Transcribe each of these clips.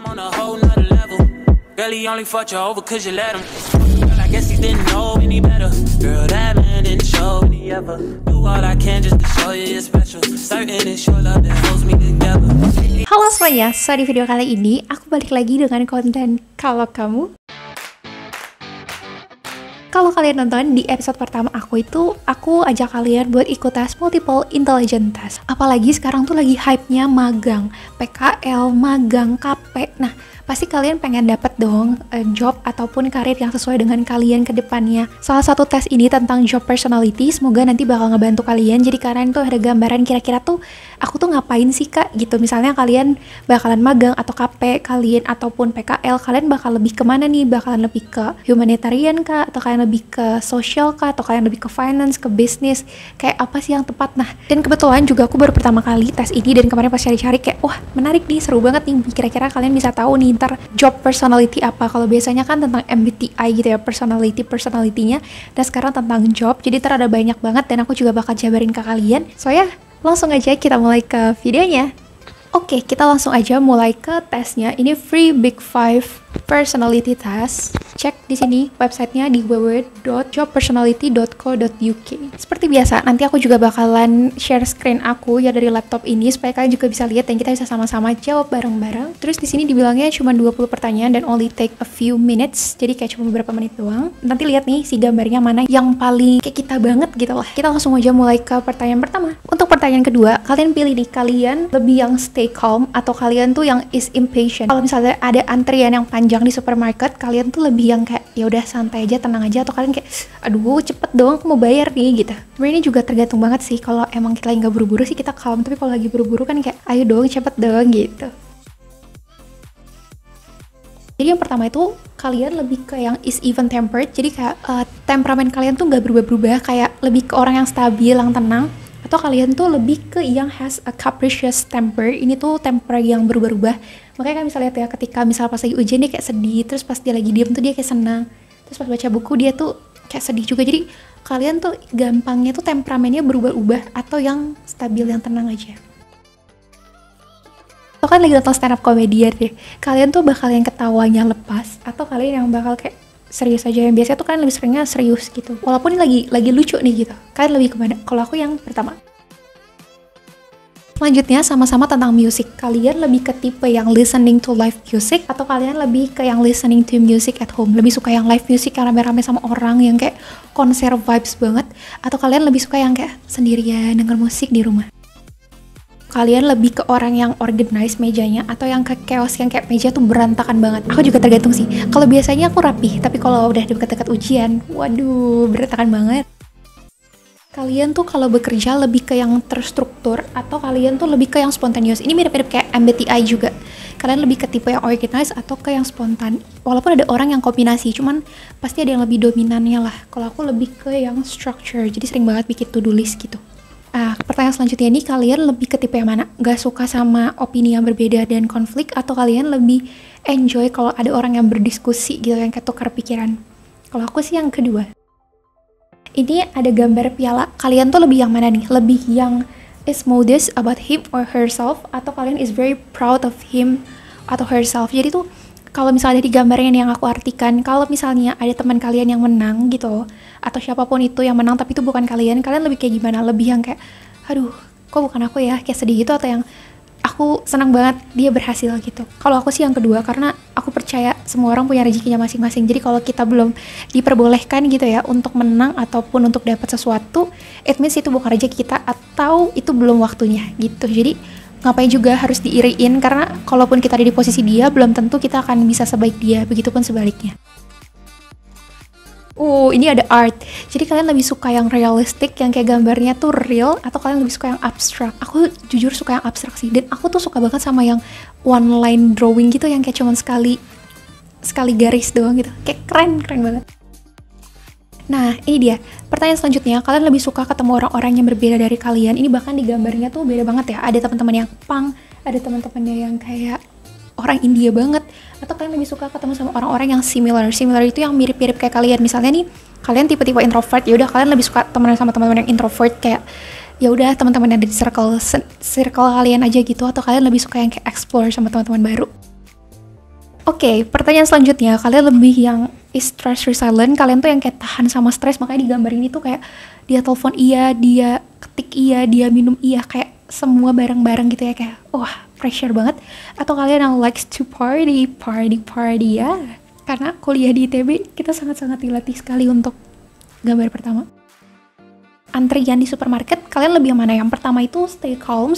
on a whole nother level. Girl, he only fucked you over cause you let him. Girl, I guess he didn't know any better. Girl, that man didn't show me ever. Do all I can just to show you you're special. Certain it's your love that holds me together. Halo semuanya, so di video kali ini aku balik lagi dengan konten Kalau Kamu. Kalau kalian nonton di episode pertama aku ajak kalian buat ikut tes multiple intelligence test. Apalagi sekarang tuh lagi hype-nya magang, PKL, magang, KP. Nah, pasti kalian pengen dapet dong job ataupun karir yang sesuai dengan kalian ke depannya. Salah satu tes ini tentang job personality, semoga nanti bakal ngebantu kalian. Jadi kalian tuh ada gambaran kira-kira tuh aku tuh ngapain sih kak gitu. Misalnya kalian bakalan magang atau KP kalian ataupun PKL, kalian bakal lebih kemana nih? Bakalan lebih ke humanitarian kah? Atau kalian lebih ke social kah? Atau kalian lebih ke finance, ke bisnis? Kayak apa sih yang tepat? Nah, dan kebetulan juga aku baru pertama kali tes ini, dan kemarin pas cari-cari kayak wah menarik nih, seru banget nih. Kira-kira kalian bisa tahu nih ntar job personality apa. Kalau biasanya kan tentang MBTI gitu ya, personality-nya, dan sekarang tentang job. Jadi ntar ada banyak banget dan aku juga bakal jabarin ke kalian. So ya, langsung aja kita mulai ke videonya. Oke, kita langsung aja mulai ke tesnya. Ini free Big Five personality test. Cek di sini websitenya di www.jobpersonality.co.uk. Seperti biasa, nanti aku juga bakalan share screen aku ya dari laptop ini supaya kalian juga bisa lihat dan kita bisa sama-sama jawab bareng-bareng. Terus di sini dibilangnya cuma 20 pertanyaan dan only take a few minutes. Jadi kayak cuma beberapa menit doang. Nanti lihat nih si gambarnya mana yang paling kayak kita banget gitu lah. Kita langsung aja mulai ke pertanyaan pertama. Untuk pertanyaan kedua, kalian pilih nih, kalian lebih yang stay calm atau kalian tuh yang is impatient. Kalau misalnya ada antrian yang panjang di supermarket, kalian tuh lebih yang kayak ya udah santai aja, tenang aja, atau kalian kayak aduh cepet dong aku mau bayar nih gitu. Sebenarnya ini juga tergantung banget sih. Kalau emang kita lagi nggak buru-buru sih kita calm, tapi kalau lagi buru-buru kan kayak ayo dong cepet dong gitu. Jadi yang pertama itu kalian lebih ke yang is even tempered. Jadi kayak temperamen kalian tuh nggak berubah-berubah, kayak lebih ke orang yang stabil, yang tenang. Atau kalian tuh lebih ke yang has a capricious temper. Ini tuh temper yang berubah-ubah. Makanya kan bisa lihat ya, ketika misal pas lagi ujian dia kayak sedih, terus pas dia lagi diem tuh dia kayak senang, terus pas baca buku dia tuh kayak sedih juga. Jadi kalian tuh gampangnya tuh temperamennya berubah-ubah, atau yang stabil, yang tenang aja. Atau kan lagi nonton stand up komedian deh, kalian tuh bakal yang ketawanya lepas, atau kalian yang bakal kayak serius aja. Yang biasanya tuh kalian lebih seringnya serius gitu, walaupun ini lagi lucu nih gitu. Kalian lebih kemana? Kalau aku yang pertama. Selanjutnya sama-sama tentang musik. Kalian lebih ke tipe yang listening to live music, atau kalian lebih ke yang listening to music at home? Lebih suka yang live music yang rame-rame sama orang, yang kayak konser vibes banget, atau kalian lebih suka yang kayak sendirian denger musik di rumah? Kalian lebih ke orang yang organize mejanya, atau yang ke chaos, yang kayak meja tuh berantakan banget? Aku juga tergantung sih. Kalau biasanya aku rapih, tapi kalau udah dekat-dekat ujian, waduh berantakan banget. Kalian tuh kalau bekerja lebih ke yang terstruktur, atau kalian tuh lebih ke yang spontaneous? Ini mirip-mirip kayak MBTI juga. Kalian lebih ke tipe yang organized atau ke yang spontan? Walaupun ada orang yang kombinasi, cuman pasti ada yang lebih dominannya lah. Kalau aku lebih ke yang structure, jadi sering banget bikin to-do list gitu. Pertanyaan selanjutnya ini, kalian lebih ke tipe yang mana? Gak suka sama opini yang berbeda dan konflik, atau kalian lebih enjoy kalau ada orang yang berdiskusi gitu, yang kayak tukar pikiran? Kalau aku sih yang kedua. Ini ada gambar piala. Kalian tuh lebih yang mana nih? Lebih yang is modest about him or herself, atau kalian is very proud of him atau herself? Jadi tuh kalau misalnya di gambarnya yang aku artikan, kalau misalnya ada teman kalian yang menang gitu, atau siapapun itu yang menang tapi itu bukan kalian, kalian lebih kayak gimana? Lebih yang kayak aduh kok bukan aku ya, kayak sedih gitu, atau yang aku senang banget dia berhasil gitu? Kalau aku sih yang kedua, karena aku percaya semua orang punya rezekinya masing-masing. Jadi kalau kita belum diperbolehkan gitu ya untuk menang ataupun untuk dapat sesuatu, it means itu bukan rezeki kita, atau itu belum waktunya gitu. Jadi ngapain juga harus diiriin, karena kalaupun kita ada di posisi dia, belum tentu kita akan bisa sebaik dia, begitupun sebaliknya. Ini ada art. Jadi kalian lebih suka yang realistik, yang kayak gambarnya tuh real, atau kalian lebih suka yang abstrak? Aku jujur suka yang abstrak sih, dan aku tuh suka banget sama yang one line drawing gitu, yang kayak cuman sekali garis doang gitu. Kayak keren banget. Nah, ini dia. Pertanyaan selanjutnya, kalian lebih suka ketemu orang-orang yang berbeda dari kalian? Ini bahkan di gambarnya tuh beda banget ya. Ada teman-teman yang punk, ada teman-temannya yang kayak orang India banget, atau kalian lebih suka ketemu sama orang-orang yang similar itu yang mirip-mirip kayak kalian? Misalnya nih, kalian tipe-tipe introvert, ya udah kalian lebih suka temenan sama teman-teman yang introvert, kayak ya udah teman-teman yang ada di circle kalian aja gitu, atau kalian lebih suka yang kayak explore sama teman-teman baru? Oke, pertanyaan selanjutnya, kalian lebih yang is stress resilient, kalian tuh yang kayak tahan sama stres, makanya di gambar ini tuh kayak dia telepon iya, dia ketik iya, dia minum iya, kayak semua bareng-bareng gitu ya, kayak wah pressure banget. Atau kalian yang likes to party ya, karena kuliah di ITB kita sangat-sangat dilatih sekali untuk gambar pertama. Antrian di supermarket, kalian lebih yang mana? Yang pertama itu stay calm,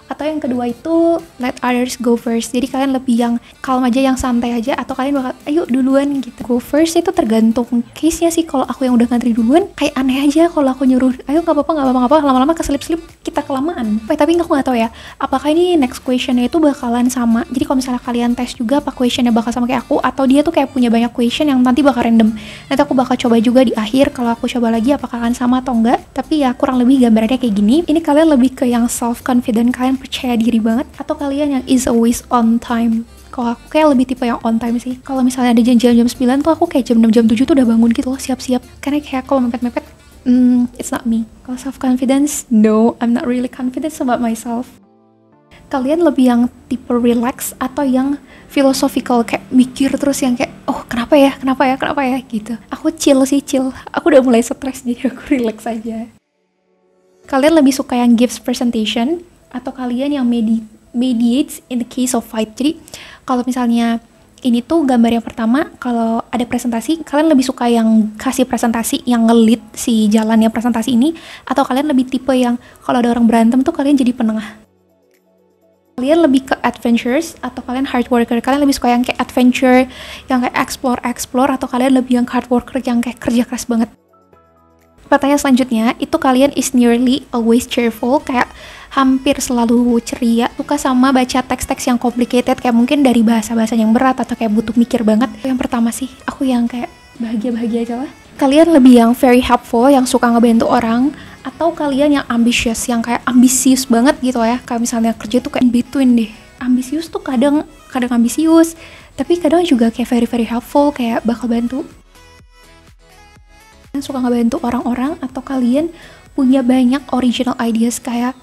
atau yang kedua itu let others go first. Jadi kalian lebih yang calm aja, yang santai aja, atau kalian bakal ayo duluan gitu. Go first itu tergantung case-nya sih. Kalau aku yang udah ngantri duluan kayak aneh aja kalau aku nyuruh ayo nggak apa-apa, lama-lama keselip-selip kita kelamaan. Tapi aku nggak tahu ya apakah ini next questionnya itu bakalan sama. Jadi kalau misalnya kalian tes juga apa questionnya bakal sama kayak aku, atau dia tuh kayak punya banyak question yang nanti bakal random. Nanti aku bakal coba juga di akhir kalau aku coba lagi apakah akan sama atau enggak. Tapi ya kurang lebih gambarannya kayak gini. Ini kalian lebih ke yang self confident, kalian percaya diri banget, atau kalian yang is always on time. Kalau aku kayak lebih tipe yang on time sih. Kalau misalnya ada janjian jam 9 tuh aku kayak jam 6 jam 7 tuh udah bangun gitu loh, siap-siap. Karena kayak kalau mepet-mepet it's not me. Kalau self confidence, no, I'm not really confident about myself. Kalian lebih yang tipe relax atau yang philosophical, kayak mikir terus yang kayak oh kenapa ya gitu. Aku chill. Aku udah mulai stres jadi aku relax aja. Kalian lebih suka yang gives presentation atau kalian yang mediates in the case of fight. Jadi kalau misalnya ini tuh gambar yang pertama, kalau ada presentasi, kalian lebih suka yang kasih presentasi, yang nge-lead si jalannya presentasi ini, atau kalian lebih tipe yang kalau ada orang berantem tuh kalian jadi penengah. Kalian lebih ke adventures atau kalian hard worker? Kalian lebih suka yang kayak adventure, yang kayak explore, atau kalian lebih yang hard worker yang kayak kerja keras banget? Pertanyaan selanjutnya, itu kalian is nearly always cheerful, kayak hampir selalu ceria, suka sama baca teks-teks yang complicated, kayak mungkin dari bahasa-bahasa yang berat atau kayak butuh mikir banget. Yang pertama sih, aku yang kayak bahagia-bahagia aja lah. Kalian lebih yang very helpful, yang suka ngebantu orang, atau kalian yang ambitious, yang kayak ambisius banget gitu ya. Kayak misalnya kerja tuh kayak in between deh. Ambisius tuh kadang ambisius, tapi kadang juga kayak very helpful, kayak bakal bantu. Suka ngebantu orang-orang, atau kalian punya banyak original ideas, kayak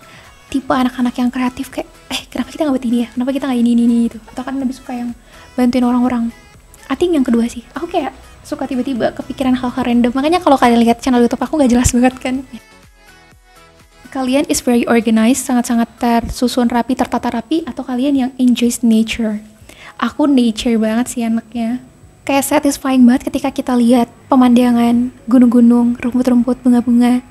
tipe anak-anak yang kreatif, kayak kenapa kita nggak buat ini ya, kenapa kita nggak ini gitu. Atau kan lebih suka yang bantuin orang-orang. I think yang kedua sih, aku kayak suka tiba-tiba kepikiran hal-hal random. Makanya kalau kalian lihat channel YouTube aku nggak jelas banget kan. Kalian is very organized, sangat-sangat tersusun rapi, tertata rapi, atau kalian yang enjoys nature. Aku nature banget sih anaknya. Kayak satisfying banget ketika kita lihat pemandangan, gunung-gunung, rumput-rumput, bunga-bunga,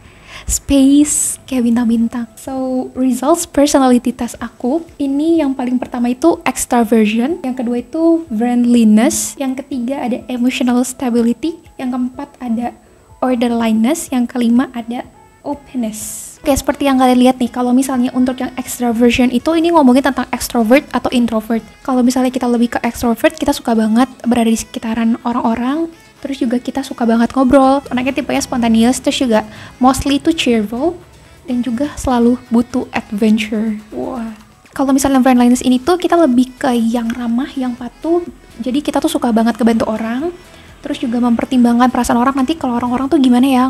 space, kayak bintang-bintang. So, results personality test aku, ini yang paling pertama itu extraversion, yang kedua itu friendliness, yang ketiga ada emotional stability, yang keempat ada orderliness, yang kelima ada openness. Oke, seperti yang kalian lihat nih, kalau misalnya untuk yang extraversion itu ini ngomongin tentang extrovert atau introvert. Kalau misalnya kita lebih ke extrovert, kita suka banget berada di sekitaran orang-orang, terus juga kita suka banget ngobrol, anaknya tipenya spontaneous, terus juga mostly itu cheerful, dan juga selalu butuh adventure. Wah. Kalau misalnya friendliness ini tuh kita lebih ke yang ramah, yang patuh, jadi kita tuh suka banget kebantu orang, terus juga mempertimbangkan perasaan orang, nanti kalau orang-orang tuh gimana ya,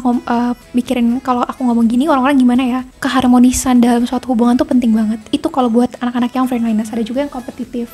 mikirin kalau aku ngomong gini orang-orang gimana ya. Keharmonisan dalam suatu hubungan tuh penting banget. Itu kalau buat anak-anak yang friendliness. Ada juga yang kompetitif.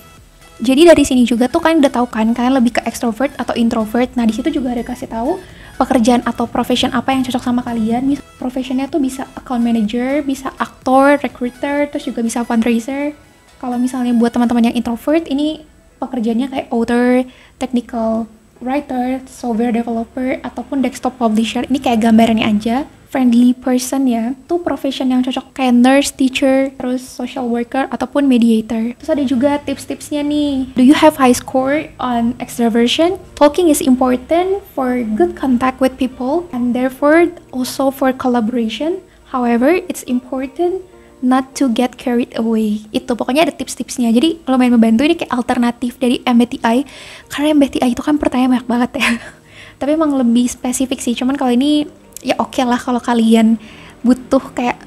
Jadi dari sini juga tuh kalian udah tahu kan, kalian lebih ke extrovert atau introvert. Nah di situ juga ada kasih tahu pekerjaan atau profession apa yang cocok sama kalian. Professionnya tuh bisa account manager, bisa aktor, recruiter, terus juga bisa fundraiser. Kalau misalnya buat teman-teman yang introvert, ini pekerjaannya kayak author, technical writer, software developer, ataupun desktop publisher. Ini kayak gambarannya aja. Friendly person ya, tuh profession yang cocok kayak nurse, teacher, terus social worker, ataupun mediator. Terus ada juga tips-tipsnya nih. Do you have high score on extraversion? Talking is important for good contact with people and therefore also for collaboration. However, it's important not to get carried away. Itu pokoknya ada tips-tipsnya. Jadi lumayan membantu, ini kayak alternatif dari MBTI. Karena MBTI itu kan pertanyaan banyak banget ya. Tapi emang lebih spesifik sih. Cuman kalau ini ya oke lah kalau kalian butuh kayak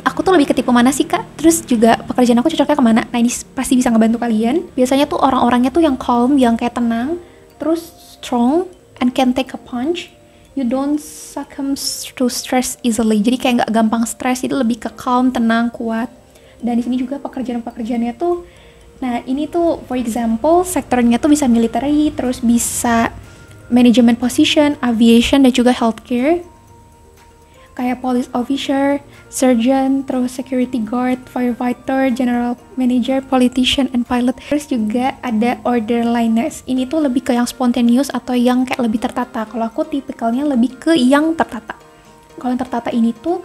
aku tuh lebih ke tipe mana sih kak? Terus juga pekerjaan aku cocoknya kemana? Nah ini pasti bisa ngebantu kalian. Biasanya tuh orang-orangnya tuh yang calm, yang kayak tenang, terus strong and can take a punch. You don't succumb to stress easily. Jadi kayak nggak gampang stres, itu lebih ke calm, tenang, kuat. Dan di sini juga pekerjaannya tuh Nah, ini tuh for example sektornya tuh bisa military, terus bisa management position, aviation, dan juga healthcare. Kayak police officer, surgeon, terus security guard, firefighter, general manager, politician, and pilot. Terus juga ada orderliness. Ini tuh lebih ke yang spontaneous atau yang kayak lebih tertata. Kalau aku tipikalnya lebih ke yang tertata. Kalau yang tertata ini tuh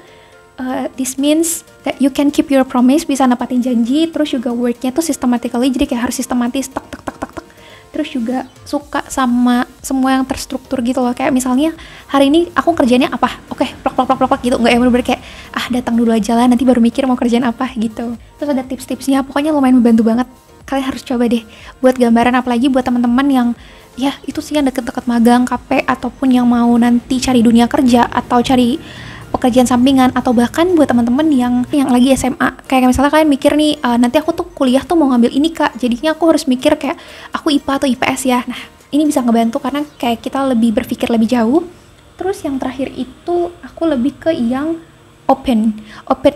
this means that you can keep your promise, bisa nepatin janji, terus juga worknya tuh systematically, jadi kayak harus sistematis, tak tak tak tak tak. Terus juga suka sama semua yang terstruktur gitu loh, kayak misalnya hari ini aku kerjanya apa, oke, plak plak plak plak plak gitu, nggak yang bener-bener kayak datang dulu aja lah, nanti baru mikir mau kerjaan apa gitu. Terus ada tips-tipsnya, pokoknya lumayan membantu banget. Kalian harus coba deh buat gambaran, apalagi buat teman-teman yang ya itu sih yang deket-deket magang, KP, ataupun yang mau nanti cari dunia kerja atau cari pekerjaan sampingan, atau bahkan buat teman-teman yang lagi SMA, kayak misalnya kalian mikir nih, nanti aku tuh kuliah tuh mau ngambil ini kak, jadinya aku harus mikir kayak aku IPA atau IPS ya. Nah, ini bisa ngebantu karena kayak kita lebih berpikir lebih jauh. Terus yang terakhir itu aku lebih ke yang open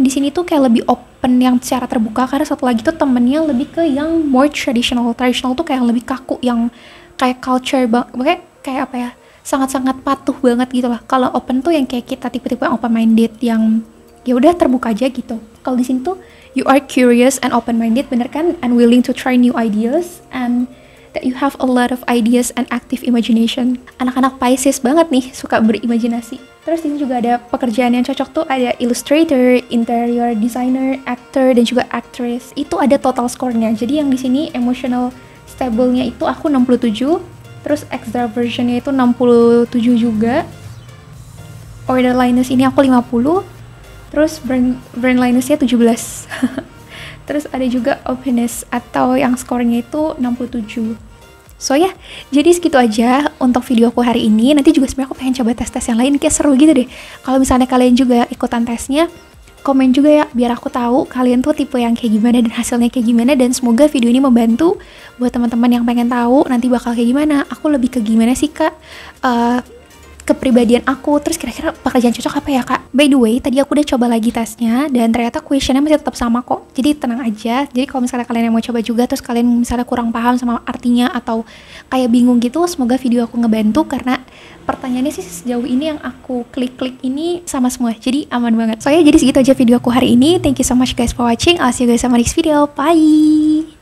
di sini tuh kayak lebih open yang secara terbuka, karena satu lagi tuh temennya lebih ke yang more traditional tuh kayak yang lebih kaku, yang kayak culture banget, kayak apa ya, sangat-sangat patuh banget gitu lah. Kalau open tuh yang kayak kita tipe-tipe yang open minded, yang ya udah terbuka aja gitu. Kalau di sini tuh you are curious and open minded, bener kan, and willing to try new ideas, and that you have a lot of ideas and active imagination. Anak-anak Pisces banget nih, suka berimajinasi. Terus ini juga ada pekerjaan yang cocok tuh, ada illustrator, interior designer, actor, dan juga actress. Itu ada total score-nya. Jadi yang di sini emotional stable-nya itu aku 67, terus extraversion-nya itu 67 juga. Orderliness ini aku 50, terus brainliness-nya 17. Terus ada juga openness atau yang skornya itu 67. So ya, jadi segitu aja untuk video aku hari ini. Nanti juga sebenarnya aku pengen coba tes-tes yang lain, kayak seru gitu deh. Kalau misalnya kalian juga ikutan tesnya, komen juga ya, biar aku tahu kalian tuh tipe yang kayak gimana dan hasilnya kayak gimana. Dan semoga video ini membantu buat teman-teman yang pengen tahu nanti bakal kayak gimana. Aku lebih ke gimana sih kak, kepribadian aku, terus kira-kira pekerjaan cocok apa ya kak. By the way, tadi aku udah coba lagi tesnya dan ternyata questionnya masih tetap sama kok, jadi tenang aja. Jadi kalau misalnya kalian yang mau coba juga, terus kalian misalnya kurang paham sama artinya atau kayak bingung gitu, semoga video aku ngebantu, karena pertanyaannya sih sejauh ini yang aku klik-klik ini sama semua, jadi aman banget. So ya, jadi segitu aja video aku hari ini. Thank you so much guys for watching. I'll see you guys on my next video. Bye.